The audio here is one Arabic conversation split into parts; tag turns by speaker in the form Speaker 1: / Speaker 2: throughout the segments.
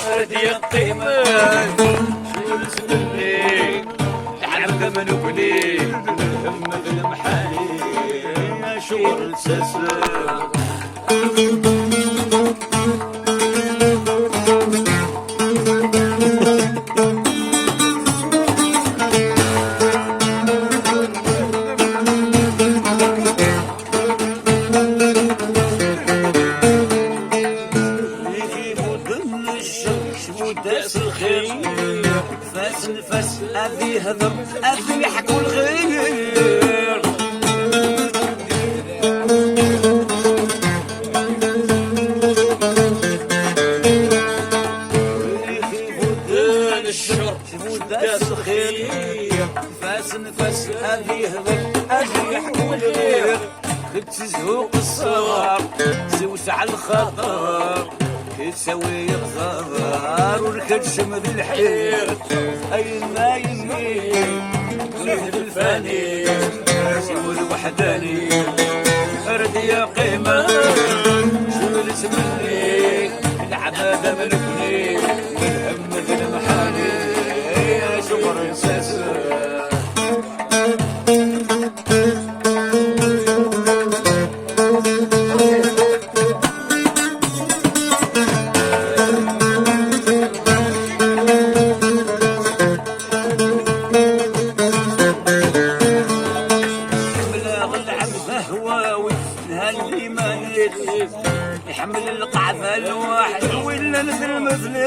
Speaker 1: ردي القيمة شو نسمي العبد من وكلي همة المحالي شغل ساسا وداس الخير فاس نفس ابي هضر ابي يحكوا الغير ودان الشر وداس الخير فاس نفس ابي هضر ابي يحكوا الغير كنت زهوق الصغار زوسع الخطر تسوي غزار والكرشم بالحير اي ما يمين تريد الفاني سوى الوحداني ردي يا قيمة شو الاسم مني العبادة ملكني والهم في المحالي يا شغر ساسا يحمل القعفة الواحد ولا نزل مثلي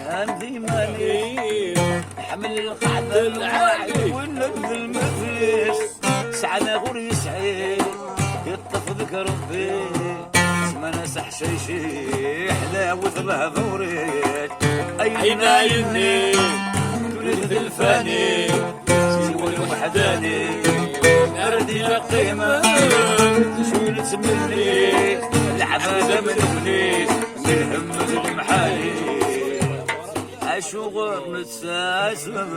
Speaker 1: عندي ماني يحمل القعفة الواحد ولا نزل مثلي سعنا غور يسعي يطف ذكر ربي اسمنا سحشيشي حلاوة بهذوريت أي نايمني تريد الفاني سوى الوحداني نردي القيمة شو نسمني العبادة مني من هم المحالي أشوغ متساسم